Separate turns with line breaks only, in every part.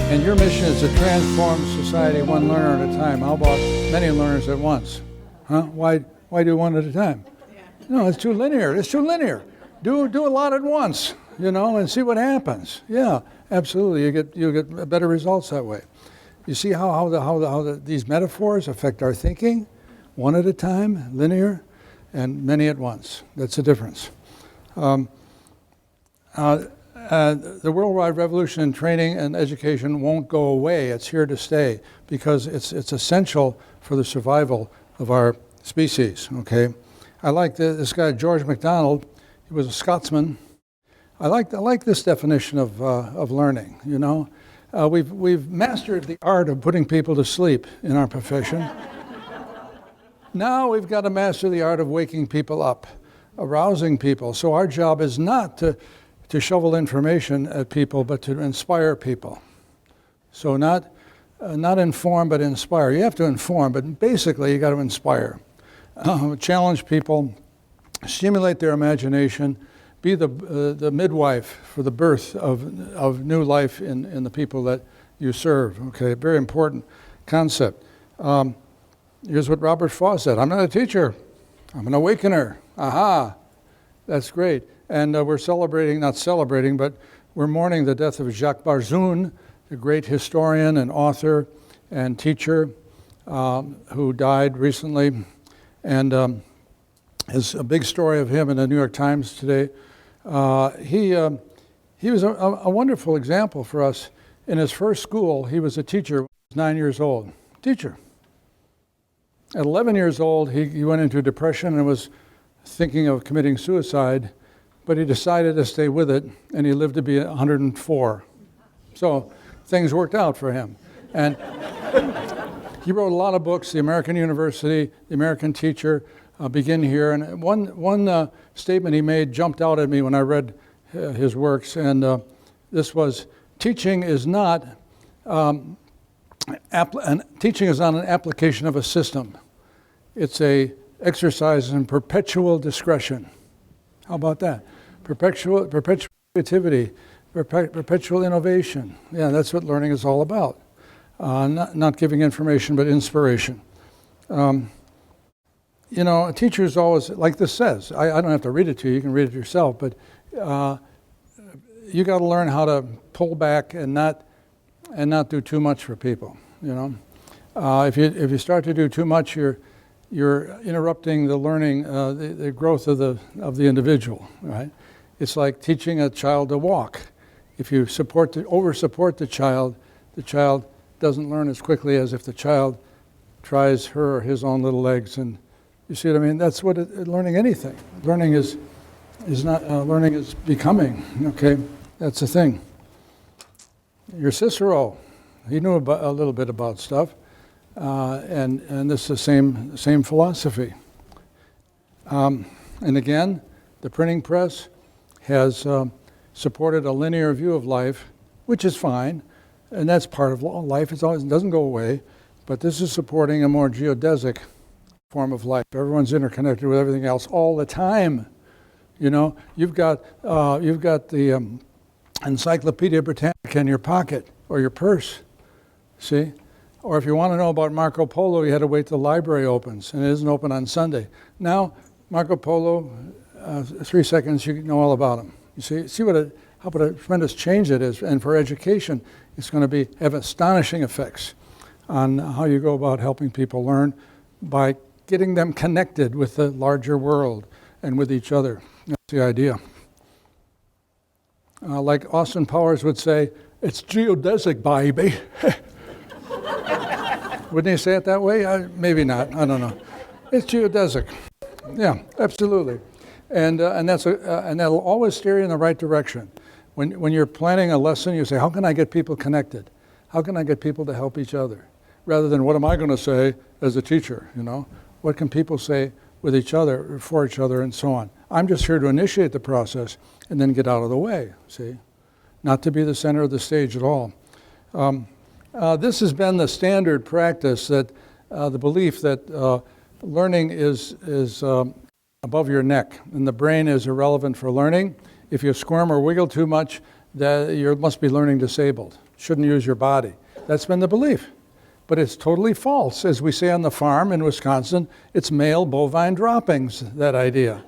And your mission is to transform society one learner at a time. How about many learners at once? Huh? Why do one at a time? No, it's too linear. It's too linear. Do a lot at once, and see what happens. Yeah, absolutely. You get better results that way. You see how these metaphors affect our thinking, one at a time, linear, and many at once. That's the difference. The worldwide revolution in training and education won't go away. It's here to stay because it's essential for the survival of our species. Okay, I like this guy George MacDonald. He was a Scotsman. I like this definition of learning. We've mastered the art of putting people to sleep in our profession. Now we've got to master the art of waking people up, arousing people. So our job is not to shovel information at people, but to inspire people. So not inform, but inspire. You have to inform, but basically you got to inspire. Challenge people, stimulate their imagination, be the midwife for the birth of new life in the people that you serve. Okay, very important concept. Here's what Robert Frost said: I'm not a teacher, I'm an awakener. Aha, that's great. And we're not celebrating, but we're mourning the death of Jacques Barzun, the great historian and author and teacher who died recently. And there's a big story of him in the New York Times today. He was a wonderful example for us. In his first school, he was a teacher, 9 years old. Teacher. At 11 years old, he went into depression and was thinking of committing suicide, but he decided to stay with it, and he lived to be 104. So things worked out for him. And he wrote a lot of books, The American University, The American Teacher, Begin Here. And one statement he made jumped out at me when I read his works, and this was, teaching is not teaching is not an application of a system. It's a exercise in perpetual discretion. How about that? Perpetual creativity, perpetual innovation. Yeah, that's what learning is all about. Not giving information, but inspiration. A teacher is always, like this says, I don't have to read it to you, you can read it yourself, but you got to learn how to pull back and not do too much for people. If you start to do too much, you're interrupting the learning, the growth of the individual. Right? It's like teaching a child to walk. If you over-support the child doesn't learn as quickly as if the child tries her or his own little legs. And you see what I mean? That's what learning anything. Learning is not learning is becoming. Okay, that's the thing. Your Cicero, he knew a little bit about stuff, and this is the same philosophy. And again, the printing press has supported a linear view of life, which is fine, and that's part of life. It doesn't go away, but this is supporting a more geodesic form of life. Everyone's interconnected with everything else all the time. You've got the Encyclopedia Britannica in your pocket or your purse. See? Or if you want to know about Marco Polo, you had to wait till the library opens, and it isn't open on Sunday. Now, Marco Polo, 3 seconds, you know all about him. You see what a tremendous change it is. And for education, it's going to have astonishing effects on how you go about helping people learn by getting them connected with the larger world and with each other. That's the idea. Like Austin Powers would say, it's geodesic, baby. Wouldn't he say it that way? Maybe not. I don't know. It's geodesic. Yeah, absolutely. And that'll always steer you in the right direction. When you're planning a lesson, you say, how can I get people connected? How can I get people to help each other? Rather than what am I going to say as a teacher? What can people say with each other, for each other, and so on? I'm just here to initiate the process and then get out of the way. See, not to be the center of the stage at all. This has been the standard practice, that the belief that learning is above your neck and the brain is irrelevant for learning. If you squirm or wiggle too much, that you must be learning disabled, shouldn't use your body. That's been the belief. But it's totally false. As we say on the farm in Wisconsin, it's male bovine droppings, that idea.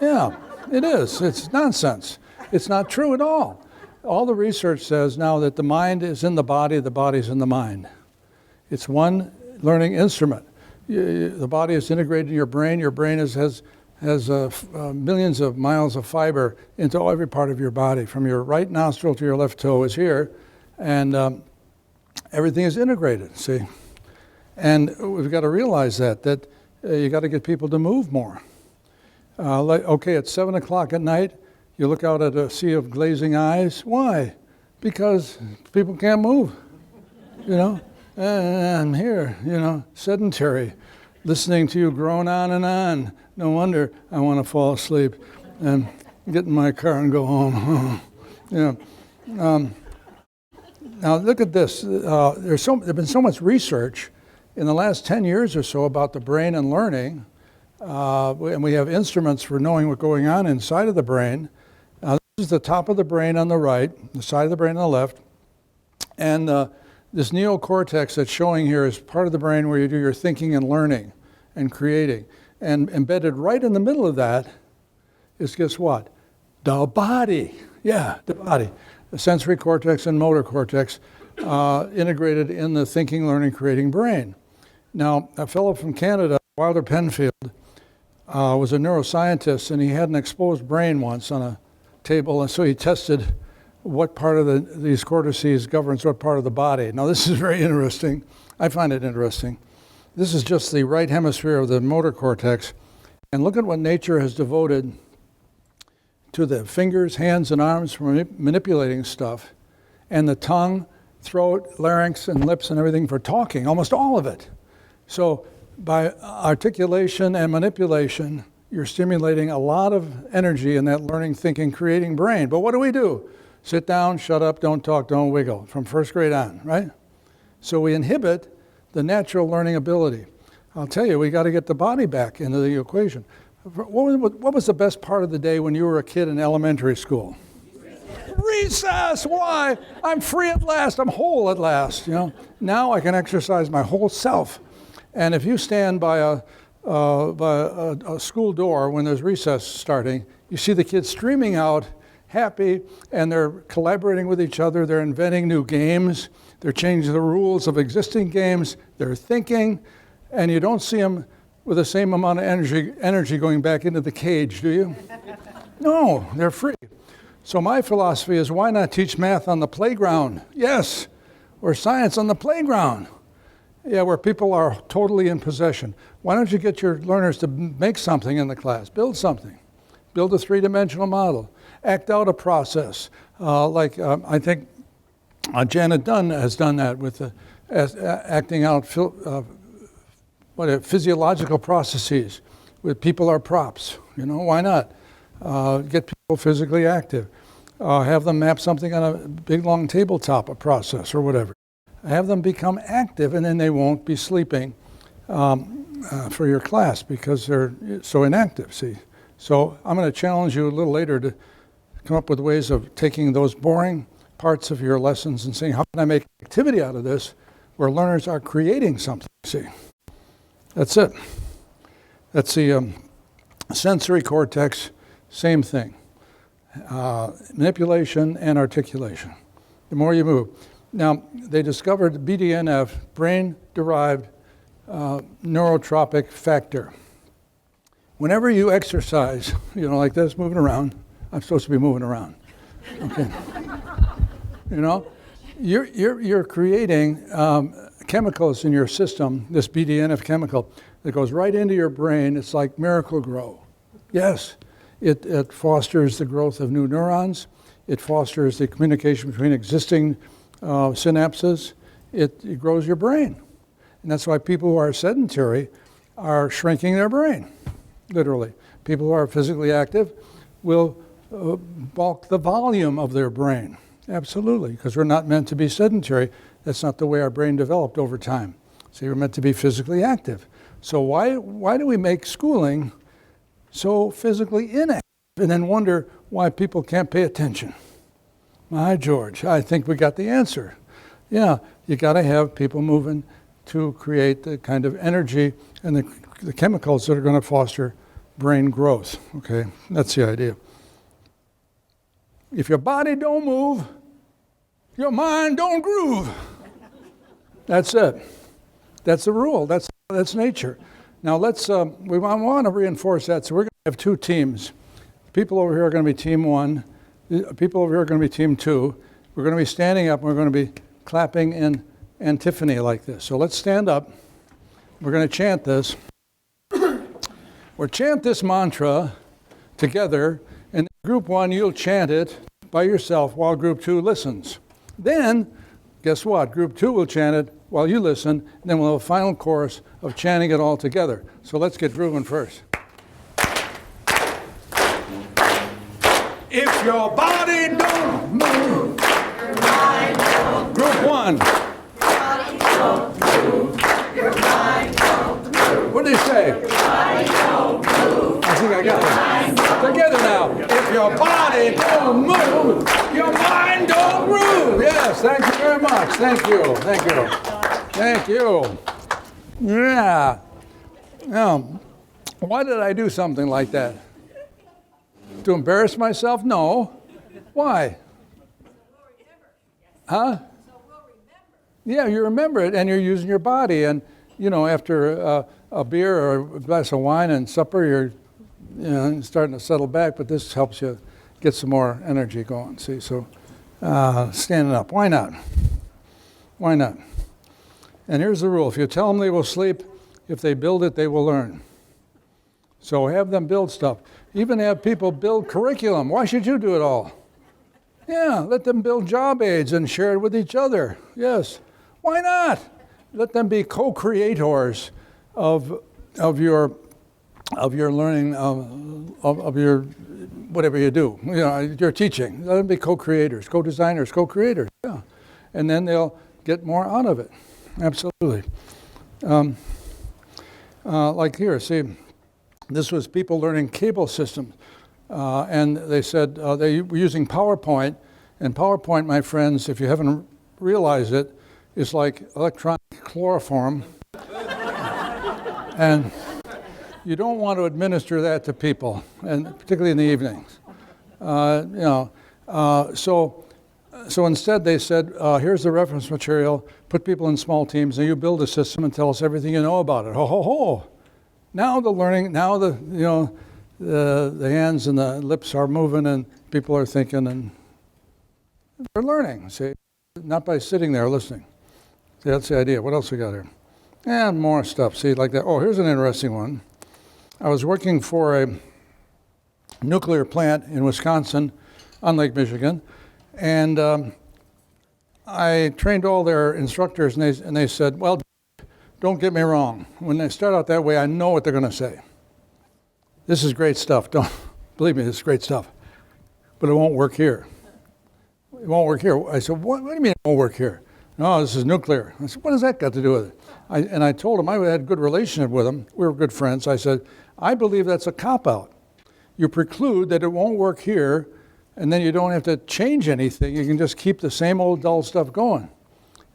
Yeah, it is. It's nonsense. It's not true at all. All the research says now that the mind is in the body's in the mind. It's one learning instrument. The body is integrated in your brain. Your brain has millions of miles of fiber into every part of your body. From your right nostril to your left toe is here, and everything is integrated, see? And we've got to realize that you got to get people to move more. Okay, at 7 o'clock at night, you look out at a sea of glazing eyes. Why? Because people can't move, you know? And I'm here, you know, sedentary, listening to you groan on and on. No wonder I want to fall asleep and get in my car and go home. You know, now look at this. There's been so much research in the last 10 years or so about the brain and learning, and we have instruments for knowing what's going on inside of the brain. This is the top of the brain on the right, the side of the brain on the left, and this neocortex that's showing here is part of the brain where you do your thinking and learning and creating. And embedded right in the middle of that is, guess what? The body. Yeah, the body. The sensory cortex and motor cortex integrated in the thinking, learning, creating brain. Now, a fellow from Canada, Wilder Penfield, was a neuroscientist, and he had an exposed brain once on a table, and so he tested what part of these cortices governs what part of the body. Now, this is very interesting. I find it interesting. This is just the right hemisphere of the motor cortex, and look at what nature has devoted to the fingers, hands, and arms for manipulating stuff, and the tongue, throat, larynx, and lips, and everything for talking, almost all of it. So by articulation and manipulation, you're stimulating a lot of energy in that learning, thinking, creating brain. But what do? Sit down, shut up, don't talk, don't wiggle, from first grade on, right? So we inhibit the natural learning ability. I'll tell you, we got to get the body back into the equation. What was the best part of the day when you were a kid in elementary school? Recess. Why? I'm free at last. I'm whole at last. You know. Now I can exercise my whole self. And if you stand by a school door when there's recess starting, you see the kids streaming out, happy, and they're collaborating with each other. They're inventing new games. They're changing the rules of existing games. They're thinking, and you don't see them with the same amount of energy going back into the cage, do you? No, they're free. So my philosophy is, why not teach math on the playground? Yes, or science on the playground. Yeah, where people are totally in possession. Why don't you get your learners to make something in the class, build something, build a three-dimensional model, act out a process. I think Janet Dunn has done that with acting out physiological processes with people are props. You know, why not? Get people physically active. Have them map something on a big long tabletop, a process or whatever. Have them become active, and then they won't be sleeping for your class because they're so inactive, see. So I'm going to challenge you a little later to come up with ways of taking those boring parts of your lessons and saying, how can I make activity out of this where learners are creating something, see. That's it. That's the sensory cortex, same thing. Manipulation and articulation. The more you move. Now, they discovered BDNF, brain-derived neurotropic factor. Whenever you exercise, you know, like this, moving around, I'm supposed to be moving around. Okay. You know, you're creating chemicals in your system, this BDNF chemical, that goes right into your brain. It's like Miracle-Gro. Yes, it fosters the growth of new neurons. It fosters the communication between existing synapses. It grows your brain. And that's why people who are sedentary are shrinking their brain, literally. People who are physically active will bulk the volume of their brain. Absolutely, because we're not meant to be sedentary. That's not the way our brain developed over time. So we're meant to be physically active. So why do we make schooling so physically inactive and then wonder why people can't pay attention? My George, I think we got the answer. Yeah, you got to have people moving to create the kind of energy and the chemicals that are going to foster brain growth. Okay, that's the idea. If your body don't move, your mind don't groove. That's it. That's the rule. That's nature. Now we want to reinforce that. So we're going to have two teams. People over here are going to be team one. People over here are going to be team two. We're going to be standing up and we're going to be clapping in antiphony like this. So let's stand up. We're going to chant this. We'll chant this mantra together, and group one, you'll chant it by yourself while group two listens. Then, guess what? Group two will chant it while you listen, and then we'll have a final chorus of chanting it all together. So let's get grooving first. If your body don't move, your mind don't. Group one. Your body don't move, your mind don't move. What did they say? Your body don't move. I think I got it. Together now. If your body don't move, your mind don't groove. Yes, thank you very much. Thank you. Thank you. Thank you. Yeah. Now, why did I do something like that? To embarrass myself? No. Why? Huh? Yeah, you remember it, and you're using your body. And, you know, after a beer or a glass of wine and supper, you're starting to settle back, but this helps you get some more energy going, see? So standing up. Why not? Why not? And here's the rule. If you tell them they will sleep, if they build it, they will learn. So have them build stuff. Even have people build curriculum. Why should you do it all? Yeah, let them build job aids and share it with each other. Yes. Why not? Let them be co-creators of your learning, of your whatever you do. You know, your teaching. Let them be co-creators, co-designers, co-creators. Yeah. And then they'll get more out of it. Absolutely. Like here, see, this was people learning cable systems. And they said they were using PowerPoint. And PowerPoint, my friends, if you haven't realized it, is like electronic chloroform. And you don't want to administer that to people, and particularly in the evenings. So instead they said, here's the reference material, put people in small teams, and you build a system and tell us everything you know about it. Ho, ho, ho. Now the learning, now the hands and the lips are moving and people are thinking and they're learning, see, not by sitting there listening. See, that's the idea. What else we got here? And more stuff, see, like that. Oh, here's an interesting one. I was working for a nuclear plant in Wisconsin on Lake Michigan, and I trained all their instructors, and they said, well, don't get me wrong. When they start out that way, I know what they're going to say. This is great stuff. Don't believe me, this is great stuff. But it won't work here. It won't work here. I said, what do you mean it won't work here? No, this is nuclear. I said, what does that got to do with it? And I told him, I had a good relationship with him. We were good friends. I said, I believe that's a cop-out. You preclude that it won't work here, and then you don't have to change anything. You can just keep the same old dull stuff going.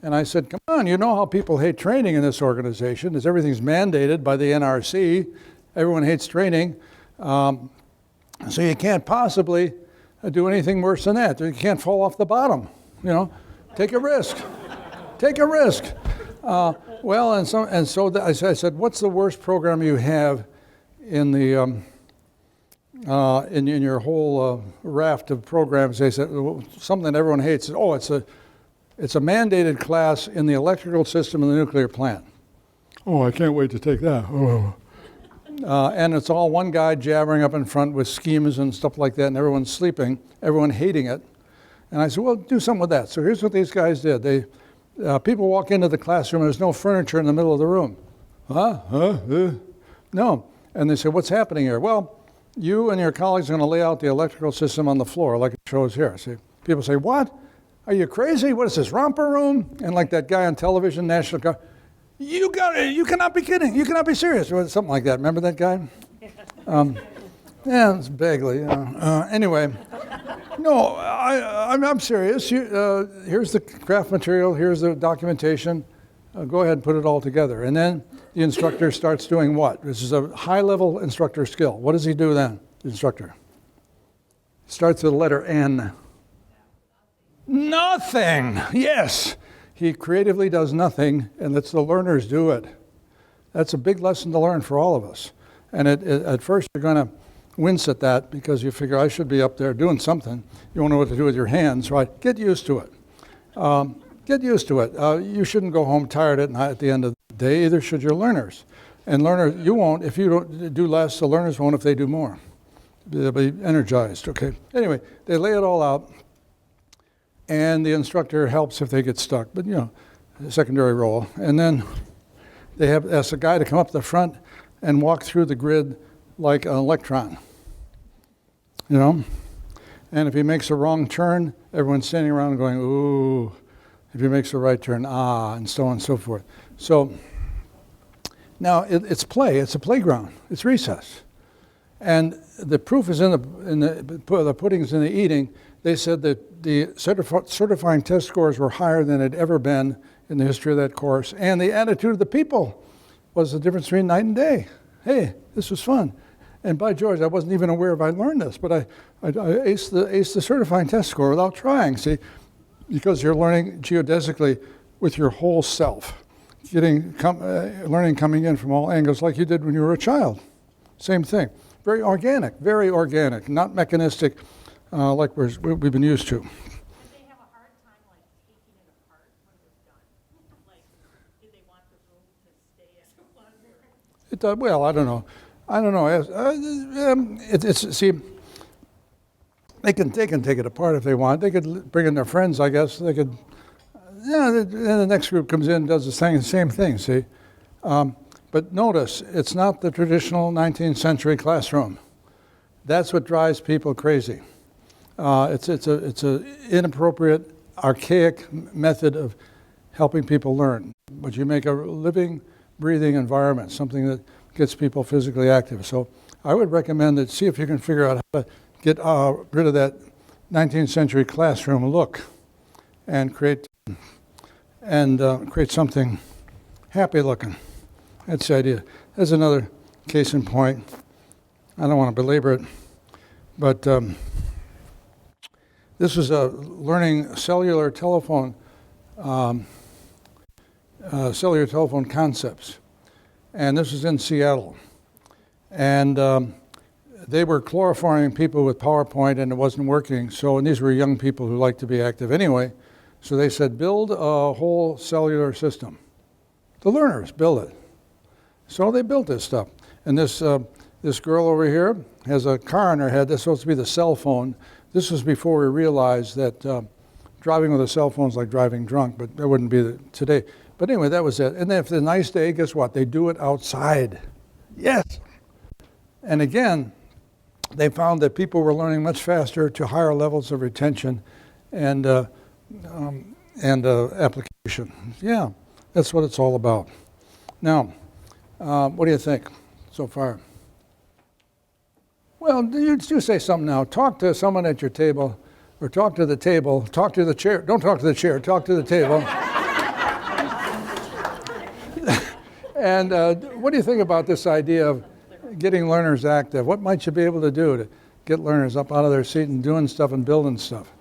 And I said, come on, you know how people hate training in this organization, is everything's mandated by the NRC. Everyone hates training. So you can't possibly do anything worse than that. You can't fall off the bottom, you know. Take a risk. Take a risk. I said, what's the worst program you have in the in your whole raft of programs? They said, well, something that everyone hates. Oh, it's a mandated class in the electrical system in the nuclear plant. Oh, I can't wait to take that. Oh. And it's all one guy jabbering up in front with schemes and stuff like that, and everyone's sleeping, everyone hating it. And I said, well, do something with that. So here's what these guys did. People walk into the classroom, there's no furniture in the middle of the room. No. And they said, what's happening here? Well, you and your colleagues are going to lay out the electrical system on the floor like it shows here. See, people say, what? Are you crazy? What is this, romper room? And like that guy on television, National Guard, you cannot be kidding. You cannot be serious. Or something like that. Remember that guy? Yeah, it's vaguely. Anyway, No, I'm serious. Here's the craft material, here's the documentation. Go ahead and put it all together. And then the instructor starts doing what? This is a high-level instructor skill. What does he do then, the instructor? Starts with the letter N. Nothing! Yes! He creatively does nothing and lets the learners do it. That's a big lesson to learn for all of us. And at first you're going to wince at that because you figure, I should be up there doing something. You won't know what to do with your hands, right? Get used to it. Get used to it. You shouldn't go home tired at night at the end of the day, either should your learners. And learners, you won't, if you don't do less, the learners won't if they do more. They'll be energized, okay? Anyway, they lay it all out, and the instructor helps if they get stuck, but secondary role. And then they ask a guy to come up the front and walk through the grid like an electron, And if he makes a wrong turn, everyone's standing around going, ooh. If he makes the right turn, and so on and so forth. So now it's play. It's a playground. It's recess. And the proof is in the pudding's in the eating. They said that the certifying test scores were higher than had ever been in the history of that course. And the attitude of the people was the difference between night and day. Hey, this was fun. And by George, I wasn't even aware if I learned this, but I aced the certifying test score without trying, see? Because you're learning geodesically with your whole self, learning coming in from all angles like you did when you were a child. Same thing. Very organic, not mechanistic like we've been used to.
Did they have a hard time like taking it apart when it was done? Like, did they want the room to stay as it was?
Well, I don't know. See, they can take it apart if they want. They could bring in their friends, I guess. They could. Then the next group comes in and does the same thing. See. But notice, it's not the traditional 19th century classroom. That's what drives people crazy. It's an inappropriate, archaic method of helping people learn. But you make a living, breathing environment, something that gets people physically active. So I would recommend that, see if you can figure out how to get rid of that 19th century classroom look and create something happy looking. That's the idea. There's another case in point. I don't want to belabor it, but this was learning cellular telephone concepts, and this was in Seattle. And they were chloroforming people with PowerPoint, and it wasn't working. And these were young people who like to be active anyway. So they said, build a whole cellular system. The learners build it. So they built this stuff. And this girl over here has a car on her head. That's supposed to be the cell phone. This was before we realized that driving with a cell phone is like driving drunk, but that wouldn't be today. But anyway, that was it. And then if it's a nice day, guess what? They do it outside. Yes. And again, they found that people were learning much faster to higher levels of retention and application. Yeah, that's what it's all about. Now, what do you think so far? Well, you say something now. Talk to someone at your table, or talk to the table. Talk to the chair. Don't talk to the chair. Talk to the table. And what do you think about this idea of getting learners active? What might you be able to do to get learners up out of their seat and doing stuff and building stuff?